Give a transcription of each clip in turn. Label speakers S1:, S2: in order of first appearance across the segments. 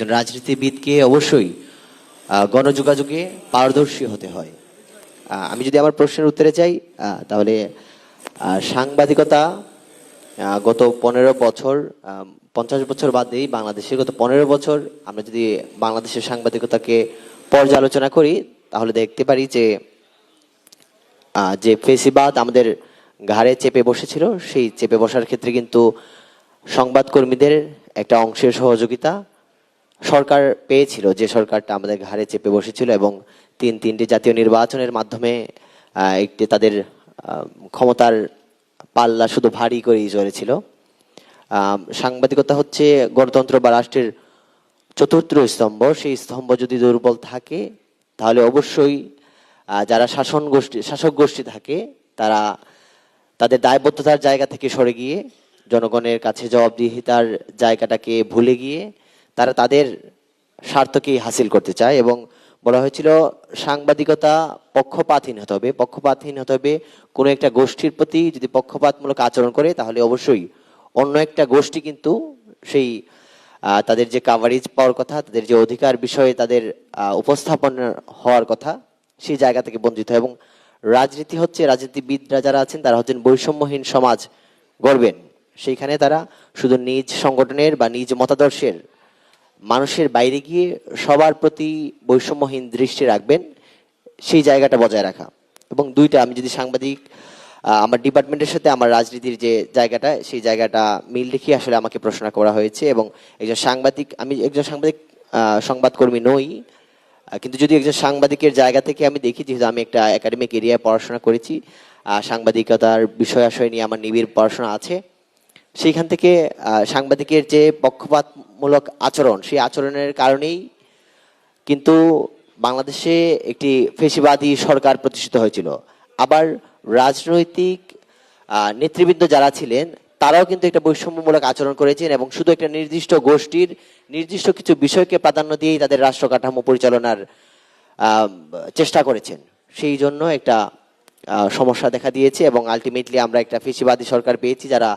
S1: একজন রাজনীতিবিদকে অবশ্যই গণযোগাযোগে পারদর্শী হতে হয়। আমি যদি আমার প্রশ্নের উত্তরে চাই তাহলে সাংবাদিকতা গত 15 বছর 50 বছর বাদেই বাংলাদেশের গত 15 বছর আমরা যদি বাংলাদেশের সাংবাদিকতাকে পর্যালোচনা করি তাহলে দেখতে পারি যে যে ফেসিবাদ আমাদের ঘাড়ে চেপে বসেছিল সেই চেপে বসার ক্ষেত্রে কিন্তু সংবাদকর্মীদের একটা অংশের সহযোগিতা সরকার পেয়েছিল, যে সরকারটা আমাদের ঘাড়ে চেপে বসেছিল এবং তিনটি জাতীয় নির্বাচনের মাধ্যমে একটি তাদের ক্ষমতার পাল্লা শুধু ভারী করেই চলেছিল। সাংবাদিকতা হচ্ছে গণতন্ত্র বা রাষ্ট্রের চতুর্থ স্তম্ভ। সেই স্তম্ভ যদি দুর্বল থাকে তাহলে অবশ্যই যারা শাসক গোষ্ঠী থাকে তারা তাদের দায়বদ্ধতার জায়গা থেকে সরে গিয়ে জনগণের কাছে জবাবদিহিতার জায়গাটাকে ভুলে গিয়ে তারা তাদের স্বার্থকেই হাসিল করতে চায়। এবং বলা হয়েছিল সাংবাদিকতা পক্ষপাতহীন হতে হবে। পক্ষপাতহীন হতে হবে কোনো একটা গোষ্ঠীর প্রতি যদি পক্ষপাতমূলক আচরণ করে তাহলে অবশ্যই অন্য একটা গোষ্ঠী কিন্তু সেই তাদের যে কাভারেজ পাওয়ার কথা, তাদের যে অধিকার বিষয়ে তাদের উপস্থাপন হওয়ার কথা সেই জায়গা থেকে বঞ্চিত হয়। এবং রাজনীতি হচ্ছে, রাজনীতিবিদরা যারা আছেন তারা হচ্ছেন বৈষম্যহীন সমাজ গড়বেন। সেইখানে তারা শুধু নিজ সংগঠনের বা নিজ মতাদর্শের মানুষের বাইরে গিয়ে সবার প্রতি বৈষম্যহীন দৃষ্টি রাখবেন, সেই জায়গাটা বজায় রাখা। এবং দুইটা, আমি যদি সাংবাদিক আমার ডিপার্টমেন্টের সাথে আমার রাজনীতির যে জায়গাটা সেই জায়গাটা মিল রেখে আসলে আমাকে প্রশ্ন করা হয়েছে। এবং একজন সাংবাদিক, আমি একজন সাংবাদিক সংবাদকর্মী নই, কিন্তু যদি একজন সাংবাদিকের জায়গা থেকে আমি দেখি, যেহেতু আমি একটা একাডেমিক এরিয়ায় পড়াশোনা করেছি, সাংবাদিকতার বিষয় আশয় নিয়ে আমার নিবিড় পড়াশোনা আছে, সেইখান থেকে সাংবাদিকের যে পক্ষপাতমূলক আচরণ সেই আচরণের কারণেই কিন্তু বাংলাদেশে একটি ফ্যাসিবাদী সরকার প্রতিষ্ঠিত হয়েছিল। আবার রাজনৈতিক নেতৃবৃন্দ যারা ছিলেন তারাও কিন্তু একটা বৈষম্যমূলক আচরণ করেছেন এবং শুধু একটা নির্দিষ্ট গোষ্ঠীর নির্দিষ্ট কিছু বিষয়কে প্রাধান্য দিয়েই তাদের রাষ্ট্র কাঠামো পরিচালনার চেষ্টা করেছেন। সেই জন্য একটা সমস্যা দেখা দিয়েছে এবং আলটিমেটলি আমরা একটা ফ্যাসিবাদী সরকার পেয়েছি যারা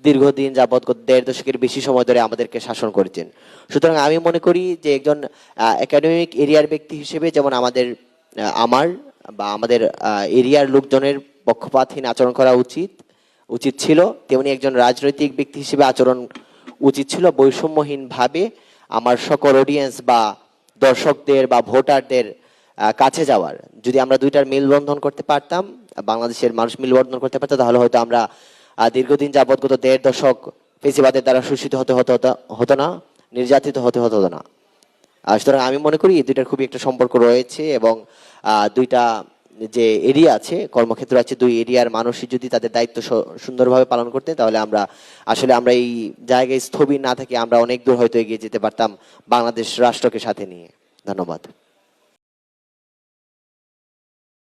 S1: দীর্ঘদিন যাবৎ 1.5 দশকের বেশি সময় ধরে আমাদেরকে শাসন করেছেন। সুতরাং আমি মনে করি যে একজন একাডেমিক এরিয়ার ব্যক্তি হিসেবে যেমন আমাদের এরিয়ার লোকজনের পক্ষপাতহীন আচরণ করা উচিত ছিল, তেমনি একজন রাজনৈতিক ব্যক্তি হিসেবে আচরণ উচিত ছিল বৈষম্যহীনভাবে আমার সকল অডিয়েন্স বা দর্শকদের বা ভোটারদের কাছে যাওয়ার। যদি আমরা দুইটার মিলবন্ধন করতে পারতাম, বাংলাদেশের মানুষ মিলবন্ধন করতে পারতো, তাহলে হয়তো আমরা দীর্ঘদিন যাবৎ গত 1.5 দশক ফ্যাসিবাদের দ্বারা শোষিত হতো না, নির্যাতিত হতো না। সুতরাং আমি মনে করি এই দুইটার খুবই একটা সম্পর্ক রয়েছে এবং দুইটা যে এরিয়া আছে, কর্মক্ষেত্র আছে, দুই এরিয়ার মানুষই যদি তাদের দায়িত্ব সুন্দরভাবে পালন করতেন তাহলে আমরা এই জায়গায় স্থবির না থেকে আমরা অনেক দূর হয়তো এগিয়ে যেতে পারতাম বাংলাদেশ রাষ্ট্রকে সাথে নিয়ে। ধন্যবাদ।